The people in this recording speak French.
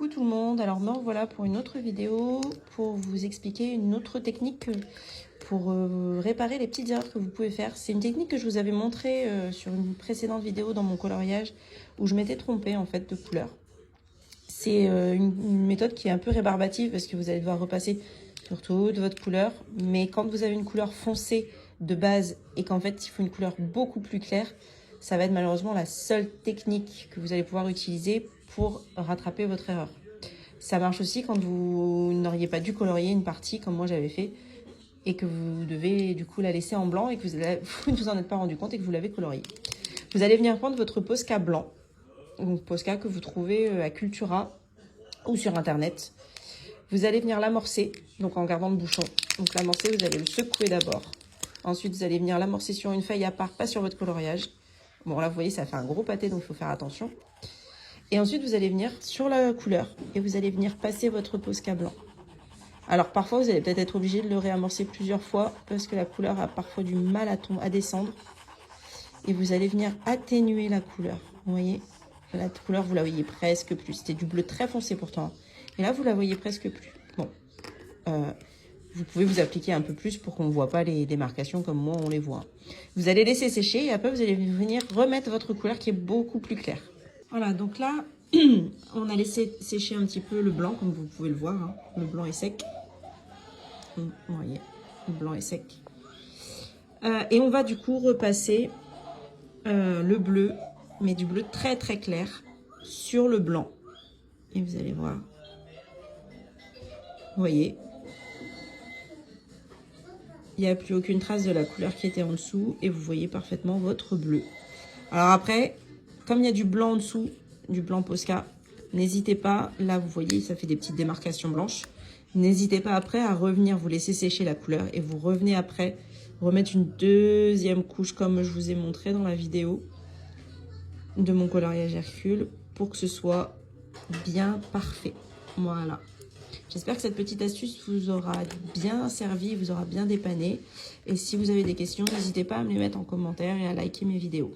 Coucou tout le monde, alors me voilà pour une autre vidéo pour vous expliquer une autre technique pour réparer les petites erreurs que vous pouvez faire. C'est une technique que je vous avais montrée sur une précédente vidéo dans mon coloriage où je m'étais trompée en fait de couleur. C'est une méthode qui est un peu rébarbative parce que vous allez devoir repasser sur toute votre couleur, mais quand vous avez une couleur foncée de base et qu'en fait il faut une couleur beaucoup plus claire, ça va être malheureusement la seule technique que vous allez pouvoir utiliser pour rattraper votre erreur. Ça marche aussi quand vous n'auriez pas dû colorier une partie comme moi j'avais fait et que vous devez du coup la laisser en blanc et que vous ne vous en êtes pas rendu compte et que vous l'avez colorié. Vous allez venir prendre votre Posca blanc, donc Posca que vous trouvez à Cultura ou sur internet. Vous allez venir l'amorcer, donc en gardant le bouchon. Donc l'amorcer, vous allez le secouer d'abord. Ensuite, vous allez venir l'amorcer sur une feuille à part, pas sur votre coloriage. Bon, là, vous voyez, ça fait un gros pâté, donc il faut faire attention. Et ensuite, vous allez venir sur la couleur et vous allez venir passer votre Posca blanc. Alors, parfois, vous allez peut-être être obligé de le réamorcer plusieurs fois parce que la couleur a parfois du mal à descendre. Et vous allez venir atténuer la couleur. Vous voyez, la couleur, vous la voyez presque plus. C'était du bleu très foncé pourtant. Et là, vous la voyez presque plus. Bon, vous pouvez vous appliquer un peu plus pour qu'on ne voit pas les démarcations comme moi, on les voit. Vous allez laisser sécher et après, vous allez venir remettre votre couleur qui est beaucoup plus claire. Voilà, donc là, on a laissé sécher un petit peu le blanc, comme vous pouvez le voir. Hein. Le blanc est sec. Vous voyez, le blanc est sec. Et on va du coup repasser le bleu, mais du bleu très très clair, sur le blanc. Et vous allez voir. Vous voyez, il n'y a plus aucune trace de la couleur qui était en dessous et vous voyez parfaitement votre bleu. Alors après, comme il y a du blanc en dessous, du blanc Posca, n'hésitez pas, là vous voyez, ça fait des petites démarcations blanches. N'hésitez pas après à revenir, vous laisser sécher la couleur et vous revenez après remettre une deuxième couche comme je vous ai montré dans la vidéo de mon coloriage Hercule pour que ce soit bien parfait. Voilà. J'espère que cette petite astuce vous aura bien servi, vous aura bien dépanné. Et si vous avez des questions, n'hésitez pas à me les mettre en commentaire et à liker mes vidéos.